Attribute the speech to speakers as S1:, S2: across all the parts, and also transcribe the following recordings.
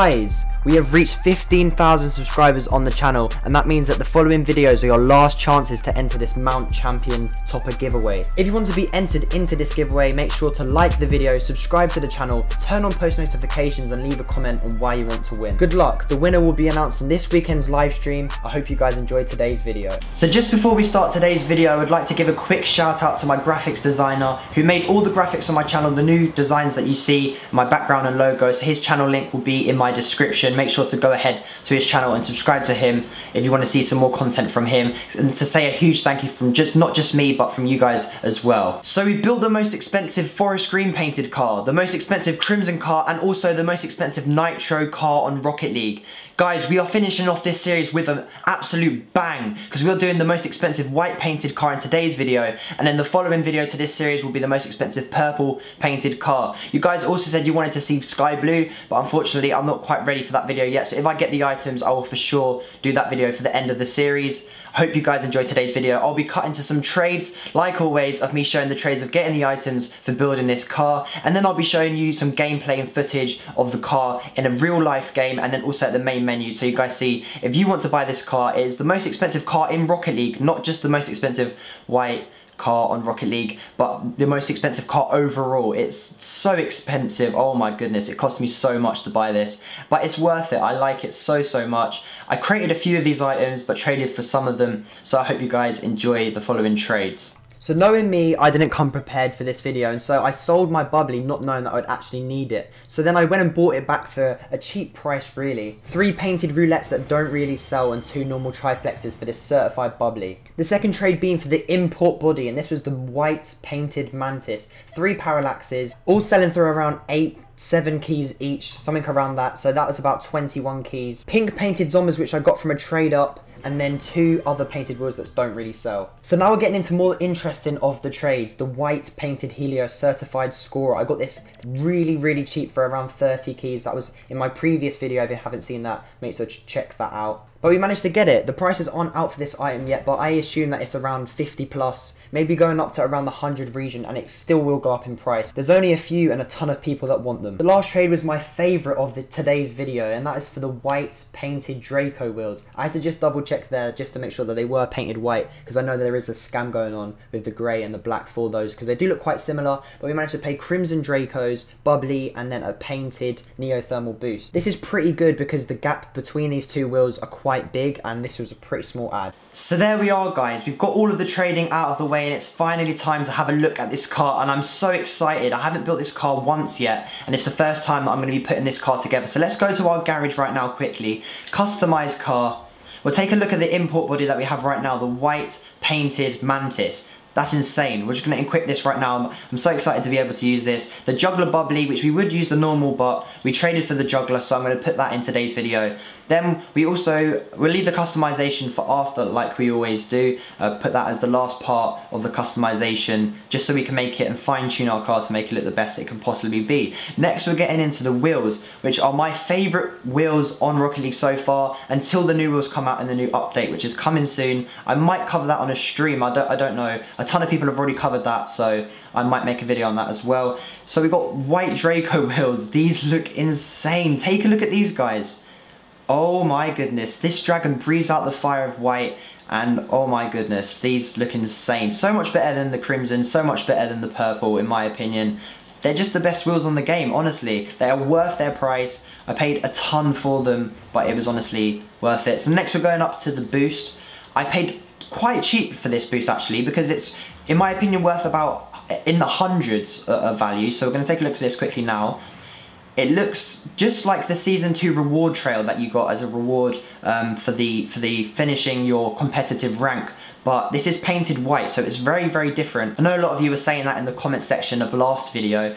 S1: Guys, we have reached 15,000 subscribers on the channel, and that means that the following videos are your last chances to enter this Mount Champion Topper giveaway. If you want to be entered into this giveaway, make sure to like the video, subscribe to the channel, turn on post notifications and leave a comment on why you want to win. Good luck, the winner will be announced on this weekend's live stream. I hope you guys enjoyed today's video. So just before we start today's video, I would like to give a quick shout out to my graphics designer who made all the graphics on my channel, the new designs that you see, my background and logo. So his channel link will be in my description. Make sure to go ahead to his channel and subscribe to him if you want to see some more content from him, and to say a huge thank you from not just me but from you guys as well. So we built the most expensive forest green painted car, the most expensive crimson car, and also the most expensive nitro car on Rocket League. Guys, we are finishing off this series with an absolute bang, because we're doing the most expensive white painted car in today's video, and then the following video to this series will be the most expensive purple painted car. You guys also said you wanted to see sky blue, but unfortunately I'm not quite ready for that video yet, so if I get the items I will for sure do that video for the end of the series. Hope you guys enjoyed today's video. I'll be cutting to some trades, like always, of me showing the trades of getting the items for building this car, and then I'll be showing you some gameplay and footage of the car in a real life game, and then also at the main menu, so you guys see if you want to buy this car. It is the most expensive car in Rocket League, not just the most expensive white car on Rocket League, but the most expensive car overall. It's so expensive, oh my goodness, it cost me so much to buy this, but it's worth it. I like it so much. I created a few of these items but traded for some of them, so I hope you guys enjoy the following trades. So knowing me, I didn't come prepared for this video, and so I sold my bubbly not knowing that I would actually need it. So then I went and bought it back for a cheap price really. 3 painted roulettes that don't really sell and 2 normal triplexes for this certified bubbly. The second trade being for the import body, and this was the white painted mantis. 3 parallaxes, all selling for around 7 keys each, something around that, so that was about 21 keys. Pink painted zombies which I got from a trade up, and then 2 other painted wheels that don't really sell. So now we're getting into more interesting of the trades. The white painted Helios certified scorer. I got this really cheap for around 30 keys. That was in my previous video. If you haven't seen that, make sure to check that out. But we managed to get it. The prices aren't out for this item yet, but I assume that it's around 50 plus, maybe going up to around the 100 region, and it still will go up in price. There's only a few and a ton of people that want them. The last trade was my favourite of today's video, and that is for the white painted Draco wheels. I had to just double check there just to make sure that they were painted white, because I know there is a scam going on with the grey and the black for those, because they do look quite similar, but we managed to pay crimson Dracos, bubbly, and then a painted neothermal boost. This is pretty good because the gap between these 2 wheels are quite big, and this was a pretty small ad. So there we are guys, we've got all of the trading out of the way, and it's finally time to have a look at this car, and I'm so excited. I haven't built this car once yet, and it's the first time that I'm going to be putting this car together. So let's go to our garage right now quickly, customize car. We'll take a look at the import body that we have right now, the white painted mantis. That's insane. We're just going to equip this right now. I'm so excited to be able to use this. The juggler bubbly, which we would use the normal, but we traded for the juggler, so I'm going to put that in today's video. Then we'll leave the customization for after, like we always do. Put that as the last part of the customization, just so we can make it and fine tune our car to make it look the best it can possibly be. Next we're getting into the wheels, which are my favourite wheels on Rocket League so far, until the new wheels come out in the new update, which is coming soon. I might cover that on a stream, I don't know. A ton of people have already covered that, so I might make a video on that as well. So we've got white Draco wheels. These look insane. Take a look at these guys. Oh my goodness, this dragon breathes out the fire of white, and oh my goodness, these look insane. So much better than the crimson, so much better than the purple in my opinion. They're just the best wheels on the game, honestly. They are worth their price. I paid a ton for them, but it was honestly worth it. So next we're going up to the boost. I paid quite cheap for this boost actually, because it's, in my opinion, worth about in the hundreds of value. So we're going to take a look at this quickly now. It looks just like the Season 2 reward trail that you got as a reward for the finishing your competitive rank. But this is painted white, so it's very different. I know a lot of you were saying that in the comment section of the last video.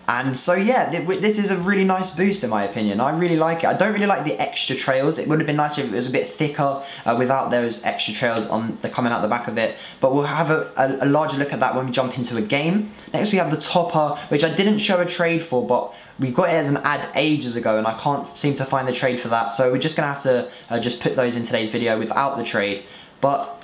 S1: And so yeah, this is a really nice boost in my opinion. I really like it. I don't really like the extra trails. It would have been nicer if it was a bit thicker without those extra trails coming out the back of it. But we'll have a larger look at that when we jump into a game. Next we have the topper, which I didn't show a trade for, but we got it as an ad ages ago and I can't seem to find the trade for that. So we're just gonna have to just put those in today's video without the trade. But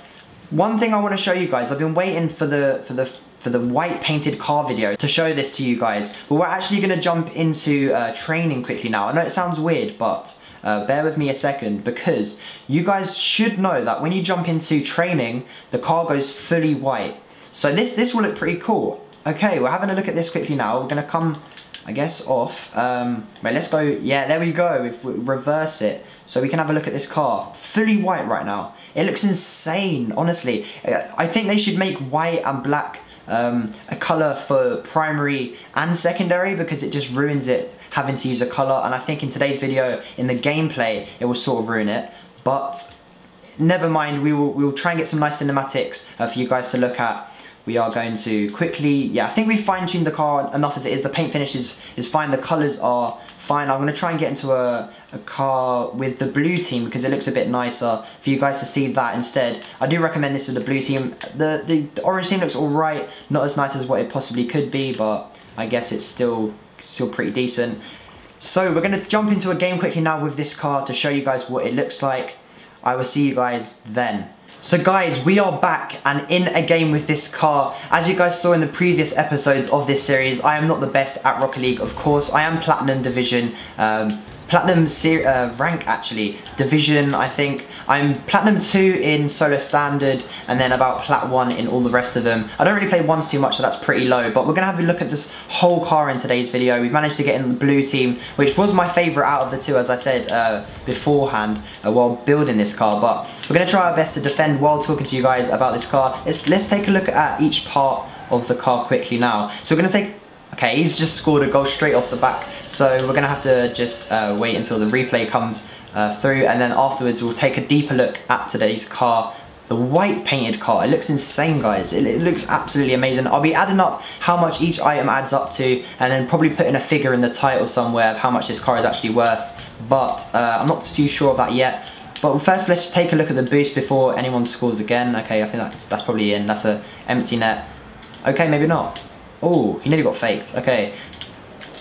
S1: one thing I want to show you guys, I've been waiting for the for the white painted car video to show this to you guys. But we're actually gonna jump into training quickly now. I know it sounds weird, but bear with me a second, because you guys should know that when you jump into training, the car goes fully white. So this will look pretty cool. Okay, we're having a look at this quickly now. We're gonna come, I guess, off. Wait, let's go. Yeah, there we go. If we reverse it, so we can have a look at this car. Fully white right now. It looks insane, honestly. I think they should make white and black a color for primary and secondary, because it just ruins it having to use a color. And I think in today's video, in the gameplay, it will sort of ruin it. But never mind. We will try and get some nice cinematics for you guys to look at. We are going to quickly, yeah, I think we fine-tuned the car enough as it is. The paint finish is fine, the colors are fine. I'm gonna try and get into a car with the blue team, because it looks a bit nicer for you guys to see that instead. I do recommend this with the blue team. The orange team looks all right, not as nice as what it possibly could be, but I guess it's still pretty decent. So we're gonna jump into a game quickly now with this car to show you guys what it looks like. I will see you guys then. So guys, we are back and in a game with this car. As you guys saw in the previous episodes of this series, I am not the best at Rocket League, of course. I am Platinum Division, Platinum rank actually, Division I think. I'm Platinum 2 in Solo Standard, and then about Plat 1 in all the rest of them. I don't really play ones too much, so that's pretty low, but we're gonna have a look at this whole car in today's video. We've managed to get in the blue team, which was my favourite out of the two, as I said beforehand, while building this car, but we're gonna try our best to defend while talking to you guys about this car. Let's take a look at each part of the car quickly now. So we're gonna take, okay, he's just scored a goal straight off the back, so we're gonna have to just wait until the replay comes through, and then afterwards we'll take a deeper look at today's car. The white painted car, it looks insane guys, it looks absolutely amazing. I'll be adding up how much each item adds up to, and then probably putting a figure in the title somewhere of how much this car is actually worth, but I'm not too sure of that yet. But first let's take a look at the boost before anyone scores again. Okay, I think that's probably in, that's an empty net. Okay, maybe not. Oh, he nearly got faked. Okay,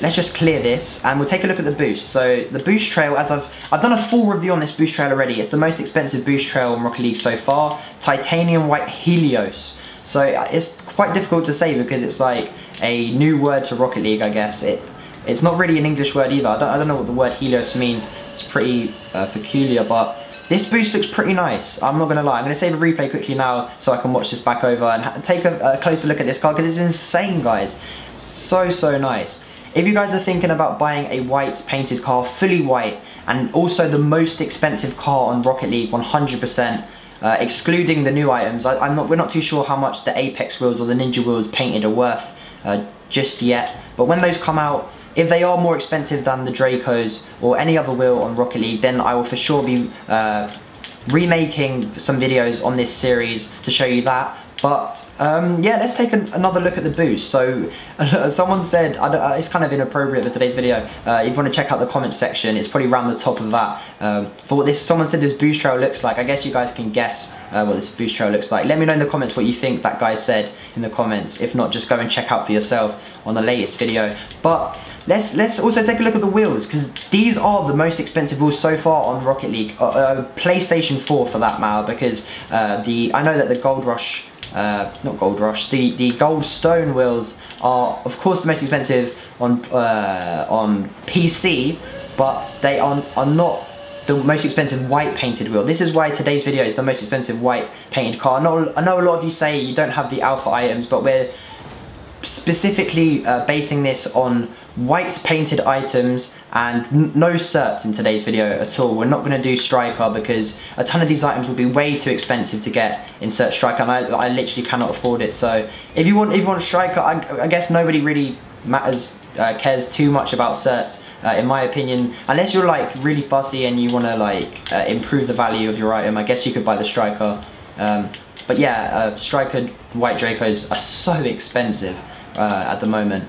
S1: let's just clear this and we'll take a look at the boost. So the boost trail, as I've done a full review on this boost trail already. It's the most expensive boost trail in Rocket League so far. Titanium white Helios. So it's quite difficult to say because it's like a new word to Rocket League, I guess. It's not really an English word either. I don't know what the word Helios means. It's pretty peculiar, but this boost looks pretty nice, I'm not gonna lie. I'm gonna save a replay quickly now so I can watch this back over and take a closer look at this car, because it's insane guys. So nice. If you guys are thinking about buying a white painted car, fully white, and also the most expensive car on Rocket League, 100%, excluding the new items, we're not too sure how much the Apex wheels or the Ninja wheels painted are worth just yet, but when those come out, if they are more expensive than the Dracos or any other wheel on Rocket League, then I will for sure be remaking some videos on this series to show you that. But yeah, let's take another look at the boost. So someone said, it's kind of inappropriate for today's video. If you want to check out the comment section, it's probably around the top of that. For what someone said this boost trail looks like. I guess you guys can guess what this boost trail looks like. Let me know in the comments what you think that guy said in the comments. If not, just go and check out for yourself on the latest video. But let's also take a look at the wheels, because these are the most expensive wheels so far on Rocket League, PlayStation 4 for that matter, because I know that the Gold Rush, not Gold Rush, the Gold Stone wheels are of course the most expensive on PC, but they are not the most expensive white painted wheel. This is why today's video is the most expensive white painted car. I know a lot of you say you don't have the alpha items, but we're specifically basing this on white painted items and no certs in today's video at all. We're not going to do striker because a ton of these items will be way too expensive to get in cert striker, and I literally cannot afford it. So if you want striker, I guess nobody really cares too much about certs in my opinion, unless you're like really fussy and you want to like improve the value of your item. I guess you could buy the striker, but yeah, striker white Dracos are so expensive at the moment.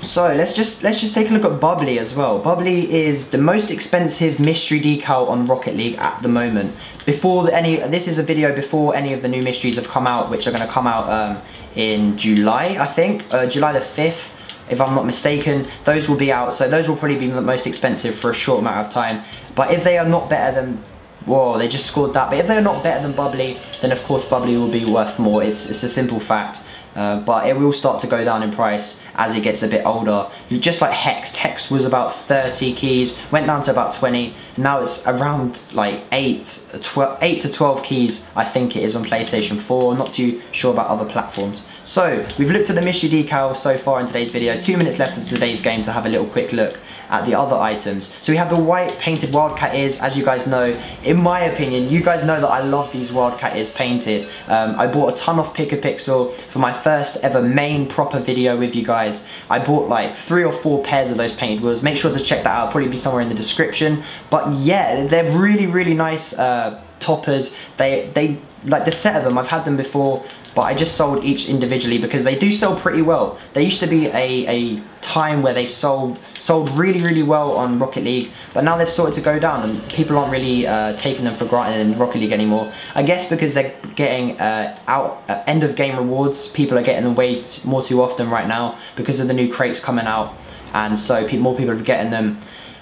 S1: So let's just take a look at Bubbly as well. Bubbly is the most expensive mystery decal on Rocket League at the moment. This is a video before any of the new mysteries have come out, which are going to come out in July, I think, July the 5th, if I'm not mistaken. Those will be out, so those will probably be the most expensive for a short amount of time. But if they are not better than whoa, they just scored that. But if they're not better than Bubbly, then of course Bubbly will be worth more. It's a simple fact. But it will start to go down in price as it gets a bit older. Just like Hex. Hex was about 30 keys, went down to about 20. Now it's around like 8 to 12 keys, I think it is on PlayStation 4. Not too sure about other platforms. So, we've looked at the mystery decal so far in today's video. 2 minutes left of today's game to have a little quick look at the other items. So we have the white painted Wildcat ears, as you guys know. In my opinion, you guys know that I love these Wildcat ears painted. I bought a ton of PickaPixel for my first ever main proper video with you guys. I bought like 3 or 4 pairs of those painted wheels. Make sure to check that out, it'll probably be somewhere in the description. But yeah, they're really nice toppers. They like the set of them, I've had them before, but I just sold each individually because they do sell pretty well. There used to be a time where they sold really well on Rocket League, but now they've started to go down and people aren't really taking them for granted in Rocket League anymore. I guess because they're getting end of game rewards, people are getting them way more too often right now because of the new crates coming out, and so more people are getting them.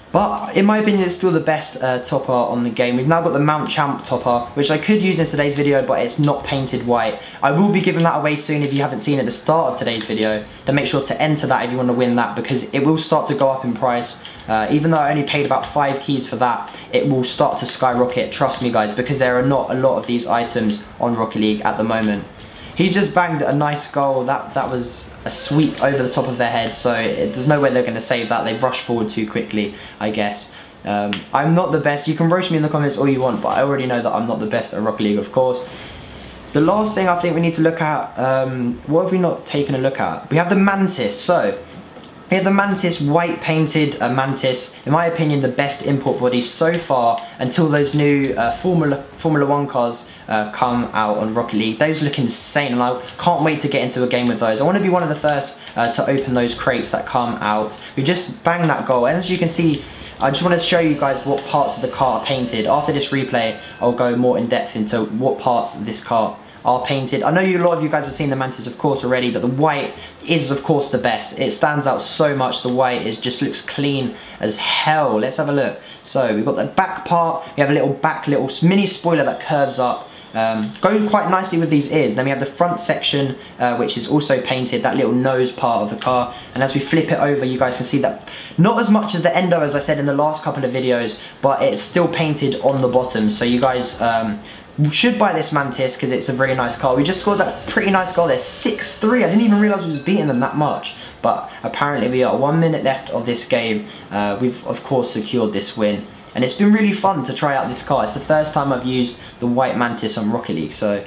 S1: But in my opinion, it's still the best topper on the game. We've now got the Mount Champ topper, which I could use in today's video, but it's not painted white. I will be giving that away soon. If you haven't seen it at the start of today's video, then make sure to enter that if you want to win that, because it will start to go up in price. Even though I only paid about 5 keys for that, it will start to skyrocket, trust me guys, because there are not a lot of these items on Rocket League at the moment. He's just banged a nice goal. That was a sweep over the top of their head, so there's no way they're going to save that. They rushed forward too quickly, I guess. I'm not the best. You can roast me in the comments all you want, but I already know that I'm not the best at Rocket League, of course. The last thing I think we need to look at, what have we not taken a look at? We have the Mantis. So, we have the Mantis, white painted Mantis. In my opinion, the best import body so far until those new Formula 1 cars come out on Rocket League. Those look insane, and I can't wait to get into a game with those. I want to be one of the first to open those crates that come out. We just banged that goal, and as you can see, I just want to show you guys what parts of the car are painted. After this replay, I'll go more in depth into what parts of this car are painted. I know a lot of you guys have seen the Mantis of course already, but the white is of course the best. It stands out so much. The white just looks clean as hell. Let's have a look. So we've got the back part, we have a little mini spoiler that curves up. Goes quite nicely with these ears. Then we have the front section, which is also painted, that little nose part of the car. And as we flip it over, you guys can see that not as much as the ENDO, as I said in the last couple of videos, but it's still painted on the bottom. So you guys should buy this Mantis because it's a very nice car. We just scored that pretty nice goal there, 6-3. I didn't even realise we was beating them that much, but apparently we are. 1 minute left of this game. We've of course secured this win. And it's been really fun to try out this car. It's the first time I've used the white Mantis on Rocket League, so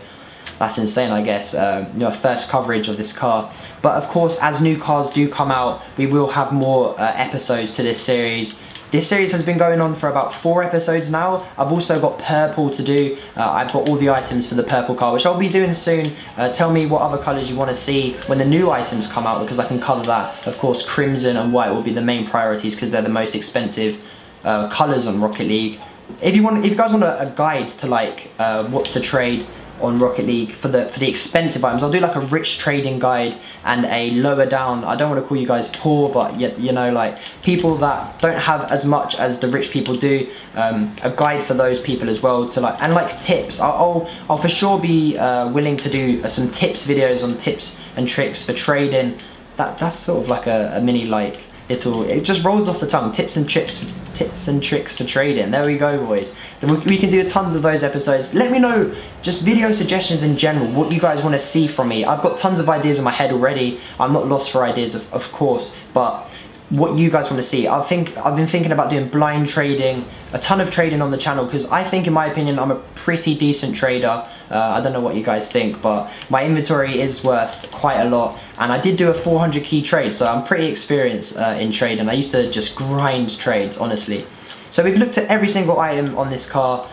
S1: that's insane, I guess. First coverage of this car. But of course, as new cars do come out, we will have more episodes to this series. This series has been going on for about 4 episodes now. I've also got purple to do. I've got all the items for the purple car, which I'll be doing soon. Tell me what other colours you want to see when the new items come out, because I can cover that. Of course, crimson and white will be the main priorities because they're the most expensive colours on Rocket League. If you guys want a guide to like what to trade on Rocket League for the expensive items, I'll do like a rich trading guide and a lower down. I don't want to call you guys poor, but you know, like people that don't have as much as the rich people do. A guide for those people as well to like, and like tips. I'll for sure be willing to do some tips videos on tips and tricks for trading. That's sort of like a mini like little, it just rolls off the tongue. Tips and tricks for trading. There we go, boys. We can do tons of those episodes. Let me know just video suggestions in general, what you guys want to see from me. I've got tons of ideas in my head already. I'm not lost for ideas, of course, but what you guys want to see. I've been thinking about doing blind trading, a ton of trading on the channel, because I think, in my opinion, I'm a pretty decent trader. I don't know what you guys think, but my inventory is worth quite a lot, and I did do a 400 key trade, so I'm pretty experienced in trading. I used to just grind trades, honestly. So we've looked at every single item on this car.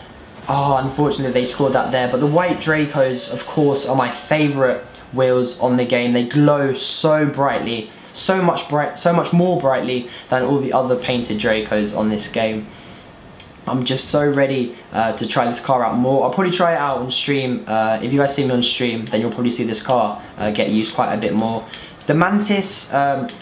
S1: Oh, unfortunately they scored that there, but the white Dracos, of course, are my favourite wheels on the game. They glow so brightly. So much more brightly than all the other painted Dracos on this game. I'm just so ready to try this car out more. I'll probably try it out on stream. If you guys see me on stream, then you'll probably see this car get used quite a bit more. The Mantis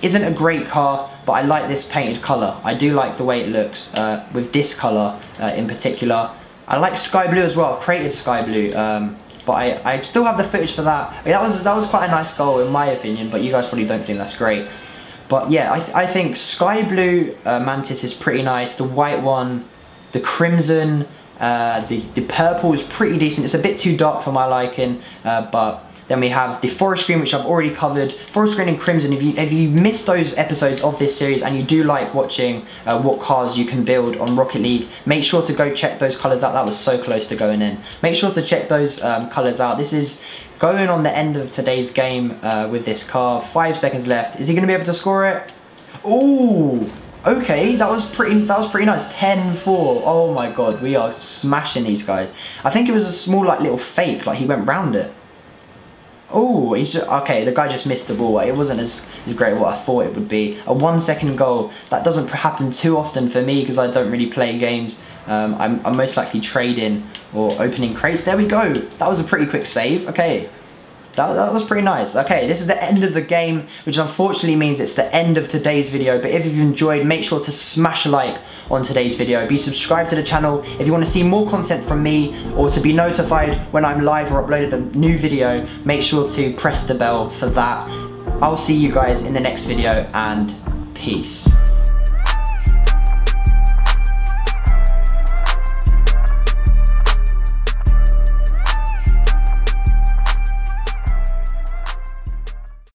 S1: isn't a great car, but I like this painted colour. I do like the way it looks with this colour in particular. I like Sky Blue as well. I've created Sky Blue, but I still have the footage for that. I mean, that was quite a nice goal in my opinion, but you guys probably don't think that's great. But yeah, I think Sky Blue Mantis is pretty nice. The white one, the crimson, the purple is pretty decent. It's a bit too dark for my liking, but then we have the forest green, which I've already covered. Forest green and crimson, if you missed those episodes of this series and you do like watching what cars you can build on Rocket League, make sure to go check those colours out. That was so close to going in. Make sure to check those colours out. This is going on the end of today's game with this car. 5 seconds left. Is he going to be able to score it? Ooh, okay, that was pretty nice. 10-4. Oh my god, we are smashing these guys. I think it was a small like little fake, like he went round it. Oh, he's just, okay, the guy just missed the ball. It wasn't as great as what I thought it would be. A 1 second goal, that doesn't happen too often for me because I don't really play games. I'm most likely trading or opening crates. There we go. That was a pretty quick save. Okay, that was pretty nice. Okay, this is the end of the game, which unfortunately means it's the end of today's video. But if you've enjoyed, make sure to smash a like on today's video. Be subscribed to the channel if you want to see more content from me or to be notified when I'm live or uploaded a new video. Make sure to press the bell for that. I'll see you guys in the next video, and peace.